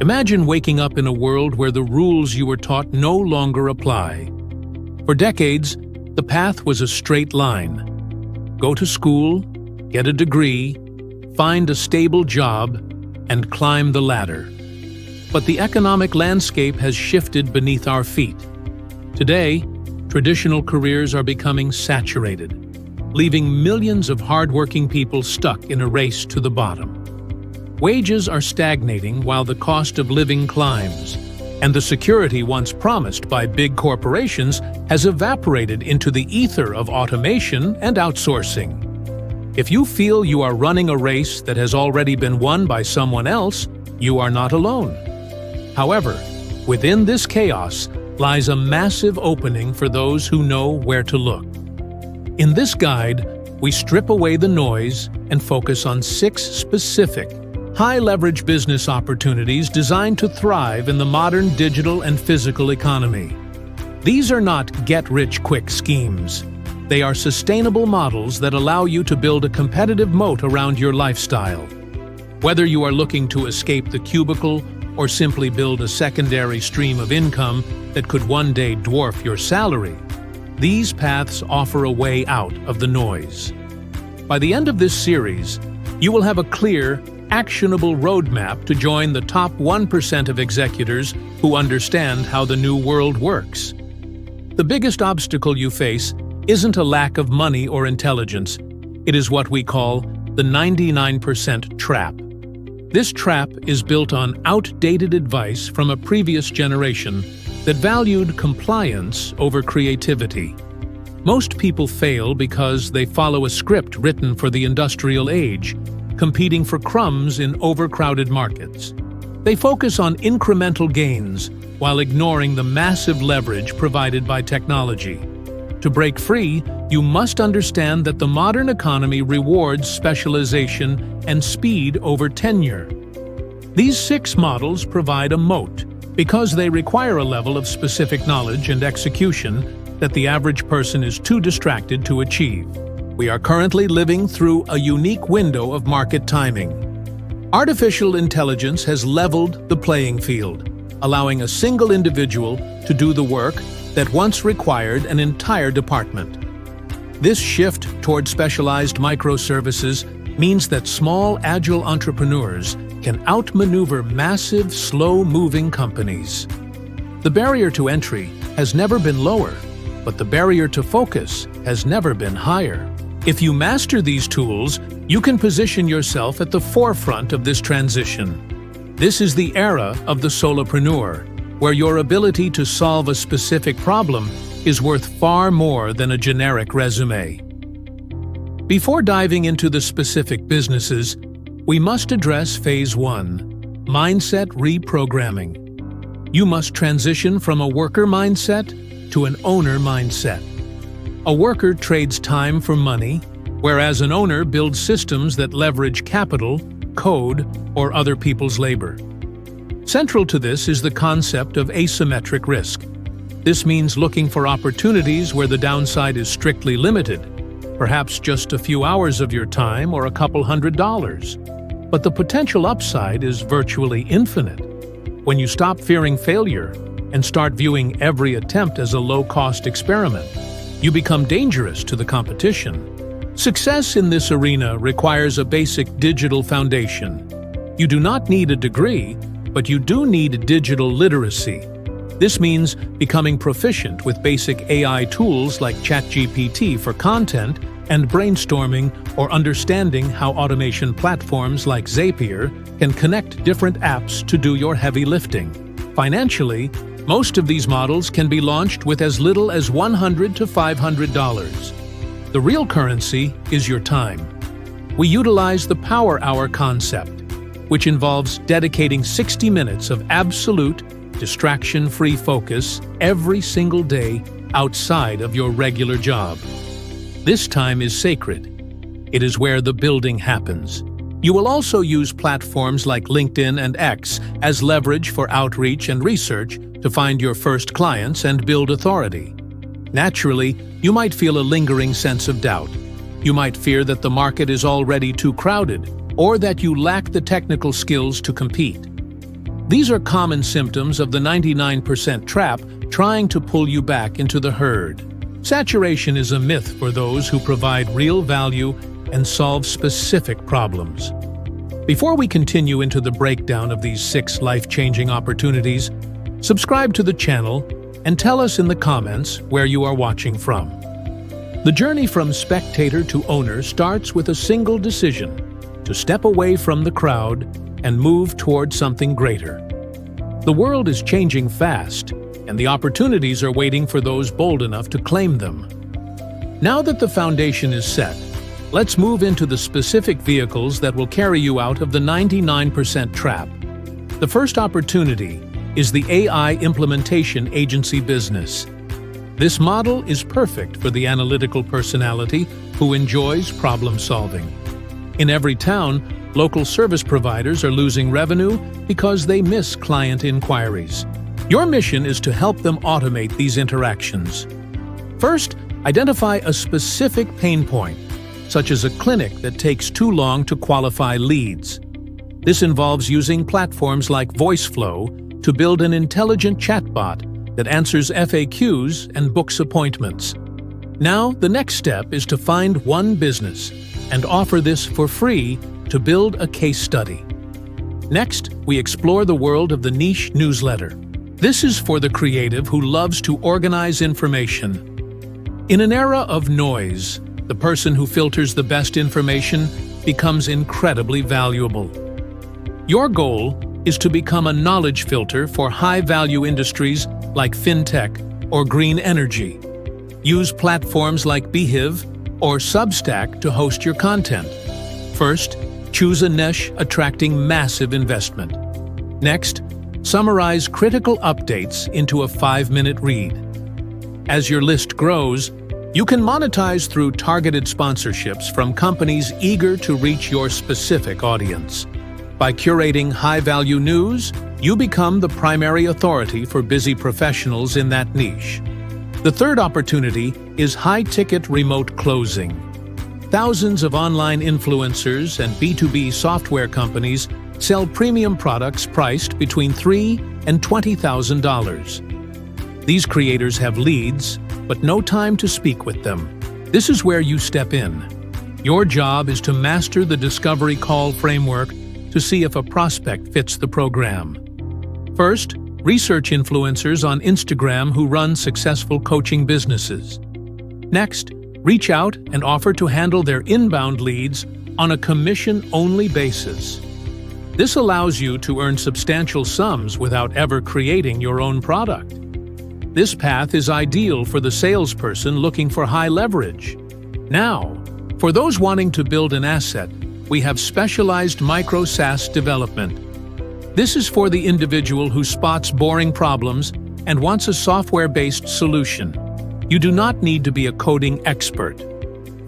Imagine waking up in a world where the rules you were taught no longer apply. For decades, the path was a straight line. Go to school, get a degree, find a stable job, and climb the ladder. But the economic landscape has shifted beneath our feet. Today, traditional careers are becoming saturated, leaving millions of hardworking people stuck in a race to the bottom. Wages are stagnating while the cost of living climbs, and the security once promised by big corporations has evaporated into the ether of automation and outsourcing. If you feel you are running a race that has already been won by someone else, you are not alone. However, within this chaos lies a massive opening for those who know where to look. In this guide, we strip away the noise and focus on 6 specific, high-leverage business opportunities designed to thrive in the modern digital and physical economy. These are not get-rich-quick schemes. They are sustainable models that allow you to build a competitive moat around your lifestyle. Whether you are looking to escape the cubicle or simply build a secondary stream of income that could one day dwarf your salary, these paths offer a way out of the noise. By the end of this series, you will have a clear, actionable roadmap to join the top 1% of executors who understand how the new world works. The biggest obstacle you face isn't a lack of money or intelligence. It is what we call the 99% trap. This trap is built on outdated advice from a previous generation that valued compliance over creativity. Most people fail because they follow a script written for the industrial age, competing for crumbs in overcrowded markets. They focus on incremental gains while ignoring the massive leverage provided by technology. To break free, you must understand that the modern economy rewards specialization and speed over tenure. These 6 models provide a moat because they require a level of specific knowledge and execution that the average person is too distracted to achieve. We are currently living through a unique window of market timing. Artificial intelligence has leveled the playing field, allowing a single individual to do the work that once required an entire department. This shift toward specialized microservices means that small, agile entrepreneurs can outmaneuver massive, slow-moving companies. The barrier to entry has never been lower, but the barrier to focus has never been higher. If you master these tools, you can position yourself at the forefront of this transition. This is the era of the solopreneur, where your ability to solve a specific problem is worth far more than a generic resume. Before diving into the specific businesses, we must address Phase 1, Mindset Reprogramming. You must transition from a worker mindset to an owner mindset. A worker trades time for money, whereas an owner builds systems that leverage capital, code, or other people's labor. Central to this is the concept of asymmetric risk. This means looking for opportunities where the downside is strictly limited, perhaps just a few hours of your time or a couple $100. But the potential upside is virtually infinite. When you stop fearing failure and start viewing every attempt as a low-cost experiment, you become dangerous to the competition. Success in this arena requires a basic digital foundation. You do not need a degree, but you do need digital literacy. This means becoming proficient with basic AI tools like ChatGPT for content and brainstorming, or understanding how automation platforms like Zapier can connect different apps to do your heavy lifting. Financially, most of these models can be launched with as little as $100 to $500. The real currency is your time. We utilize the Power Hour concept, which involves dedicating 60 minutes of absolute, distraction-free focus every single day outside of your regular job. This time is sacred. It is where the building happens. You will also use platforms like LinkedIn and X as leverage for outreach and research to find your first clients and build authority. Naturally, you might feel a lingering sense of doubt. You might fear that the market is already too crowded, or that you lack the technical skills to compete. These are common symptoms of the 99% trap trying to pull you back into the herd. Saturation is a myth for those who provide real value and solve specific problems. Before we continue into the breakdown of these 6 life-changing opportunities, subscribe to the channel and tell us in the comments where you are watching from. The journey from spectator to owner starts with a single decision: to step away from the crowd and move toward something greater. The world is changing fast, and the opportunities are waiting for those bold enough to claim them. Now that the foundation is set, let's move into the specific vehicles that will carry you out of the 99% trap. The first opportunity is the AI implementation agency business. This model is perfect for the analytical personality who enjoys problem solving. In every town, local service providers are losing revenue because they miss client inquiries. Your mission is to help them automate these interactions. First, identify a specific pain point, such as a clinic that takes too long to qualify leads. This involves using platforms like VoiceFlow to build an intelligent chatbot that answers FAQs and books appointments. Now, the next step is to find one business and offer this for free to build a case study. Next, we explore the world of the niche newsletter. This is for the creative who loves to organize information. In an era of noise, the person who filters the best information becomes incredibly valuable. Your goal is to become a knowledge filter for high-value industries like fintech or green energy. Use platforms like Beehive or Substack to host your content. First, choose a niche attracting massive investment. Next, summarize critical updates into a 5-minute read. As your list grows, you can monetize through targeted sponsorships from companies eager to reach your specific audience. By curating high-value news, you become the primary authority for busy professionals in that niche. The third opportunity is high-ticket remote closing. Thousands of online influencers and B2B software companies sell premium products priced between $3,000 and $20,000. These creators have leads, but no time to speak with them. This is where you step in. Your job is to master the discovery call framework to see if a prospect fits the program. First, research influencers on Instagram who run successful coaching businesses. Next, reach out and offer to handle their inbound leads on a commission-only basis. This allows you to earn substantial sums without ever creating your own product. This path is ideal for the salesperson looking for high leverage. Now, for those wanting to build an asset, we have specialized micro SaaS development. This is for the individual who spots boring problems and wants a software-based solution. You do not need to be a coding expert.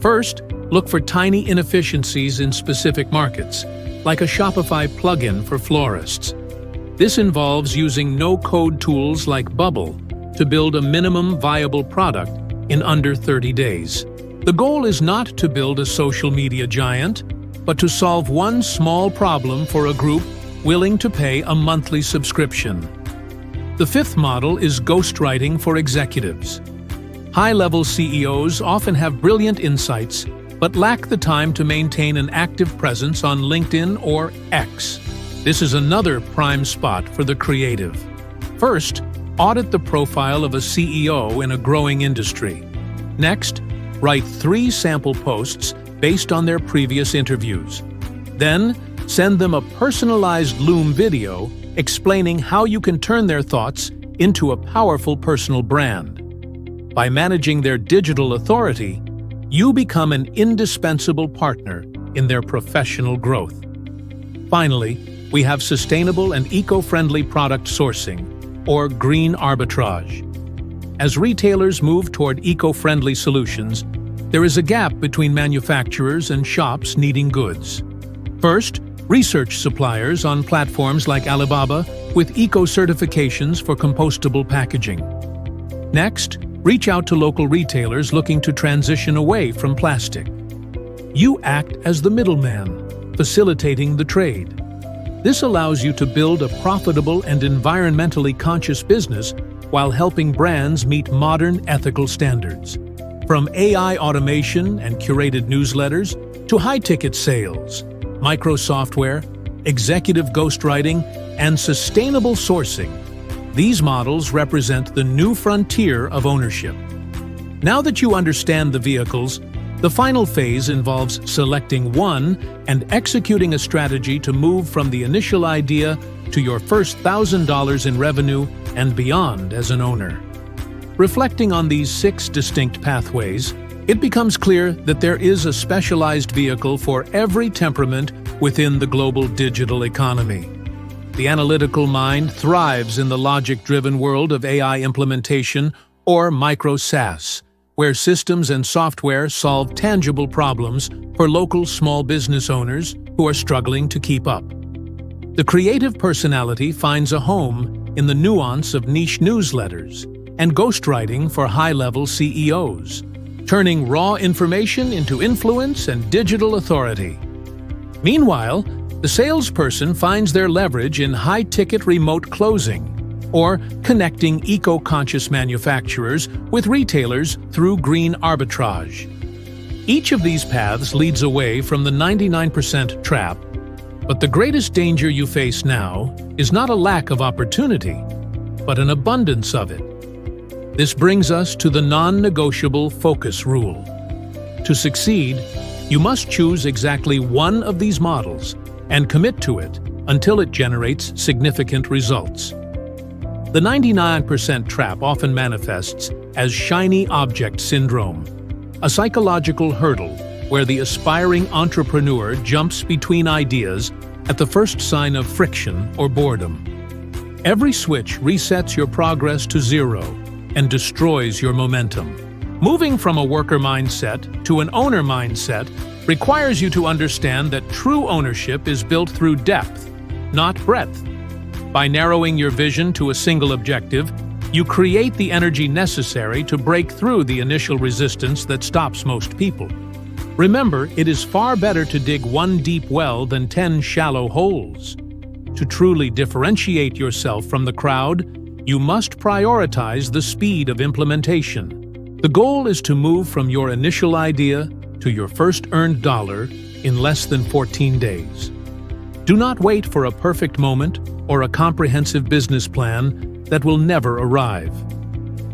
First, look for tiny inefficiencies in specific markets, like a Shopify plugin for florists. This involves using no-code tools like Bubble to build a minimum viable product in under 30 days. The goal is not to build a social media giant, but to solve one small problem for a group willing to pay a monthly subscription. The fifth model is ghostwriting for executives. High-level CEOs often have brilliant insights, but lack the time to maintain an active presence on LinkedIn or X. This is another prime spot for the creative. First, audit the profile of a CEO in a growing industry. Next, write 3 sample posts based on their previous interviews. Then, send them a personalized Loom video explaining how you can turn their thoughts into a powerful personal brand. By managing their digital authority, you become an indispensable partner in their professional growth. Finally, we have sustainable and eco-friendly product sourcing, or green arbitrage. As retailers move toward eco-friendly solutions, there is a gap between manufacturers and shops needing goods. First, research suppliers on platforms like Alibaba with eco-certifications for compostable packaging. Next, reach out to local retailers looking to transition away from plastic. You act as the middleman, facilitating the trade. This allows you to build a profitable and environmentally conscious business while helping brands meet modern ethical standards. From AI automation and curated newsletters to high-ticket sales, micro software, executive ghostwriting, and sustainable sourcing, these models represent the new frontier of ownership. Now that you understand the vehicles, the final phase involves selecting one and executing a strategy to move from the initial idea to your first $1,000 in revenue and beyond as an owner. Reflecting on these 6 distinct pathways, it becomes clear that there is a specialized vehicle for every temperament within the global digital economy. The analytical mind thrives in the logic-driven world of AI implementation, or micro-SaaS, where systems and software solve tangible problems for local small business owners who are struggling to keep up. The creative personality finds a home in the nuance of niche newsletters and ghostwriting for high-level CEOs, turning raw information into influence and digital authority. Meanwhile, the salesperson finds their leverage in high-ticket remote closing, or connecting eco-conscious manufacturers with retailers through green arbitrage. Each of these paths leads away from the 99% trap, but the greatest danger you face now is not a lack of opportunity, but an abundance of it. This brings us to the non-negotiable focus rule. To succeed, you must choose exactly one of these models and commit to it until it generates significant results. The 99% trap often manifests as shiny object syndrome, a psychological hurdle where the aspiring entrepreneur jumps between ideas at the first sign of friction or boredom. Every switch resets your progress to zero and destroys your momentum. Moving from a worker mindset to an owner mindset requires you to understand that true ownership is built through depth, not breadth. By narrowing your vision to a single objective, you create the energy necessary to break through the initial resistance that stops most people. Remember, it is far better to dig one deep well than 10 shallow holes. To truly differentiate yourself from the crowd, you must prioritize the speed of implementation. The goal is to move from your initial idea to your first earned dollar in less than 14 days. Do not wait for a perfect moment or a comprehensive business plan that will never arrive.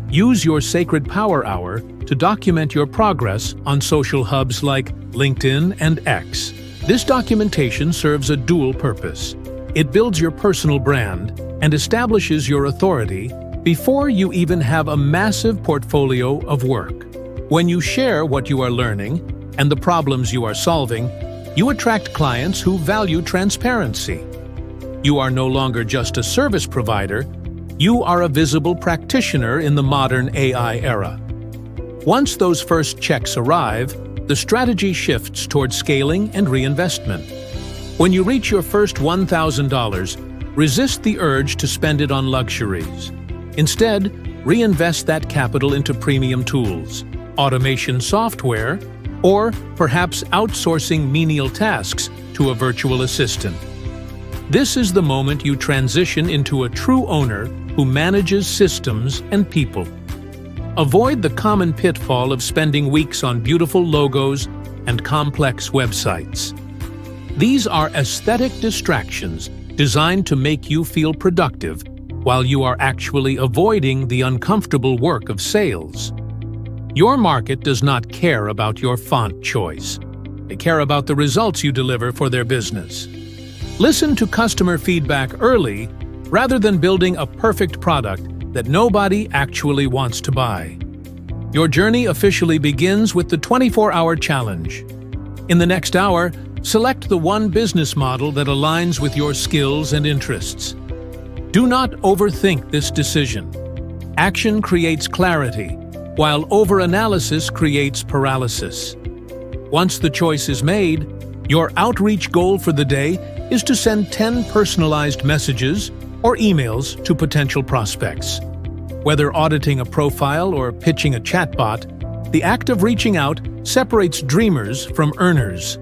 Use your Sacred Power Hour to document your progress on social hubs like LinkedIn and X. This documentation serves a dual purpose. It builds your personal brand and establishes your authority before you even have a massive portfolio of work. When you share what you are learning and the problems you are solving, you attract clients who value transparency. You are no longer just a service provider, you are a visible practitioner in the modern AI era. Once those first checks arrive, the strategy shifts toward scaling and reinvestment. When you reach your first $1,000, resist the urge to spend it on luxuries. Instead, reinvest that capital into premium tools, automation software, or perhaps outsourcing menial tasks to a virtual assistant. This is the moment you transition into a true owner who manages systems and people. Avoid the common pitfall of spending weeks on beautiful logos and complex websites. These are aesthetic distractions designed to make you feel productive while you are actually avoiding the uncomfortable work of sales. Your market does not care about your font choice. They care about the results you deliver for their business. Listen to customer feedback early rather than building a perfect product that nobody actually wants to buy. Your journey officially begins with the 24-hour challenge. In the next hour, select the one business model that aligns with your skills and interests. Do not overthink this decision. Action creates clarity, while overanalysis creates paralysis. Once the choice is made, your outreach goal for the day is to send 10 personalized messages or emails to potential prospects. Whether auditing a profile or pitching a chatbot, the act of reaching out separates dreamers from earners.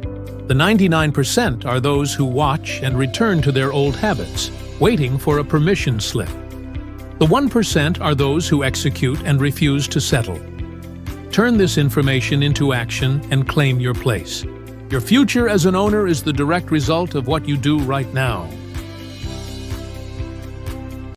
The 99% are those who watch and return to their old habits, waiting for a permission slip. The 1% are those who execute and refuse to settle. Turn this information into action and claim your place. Your future as an owner is the direct result of what you do right now.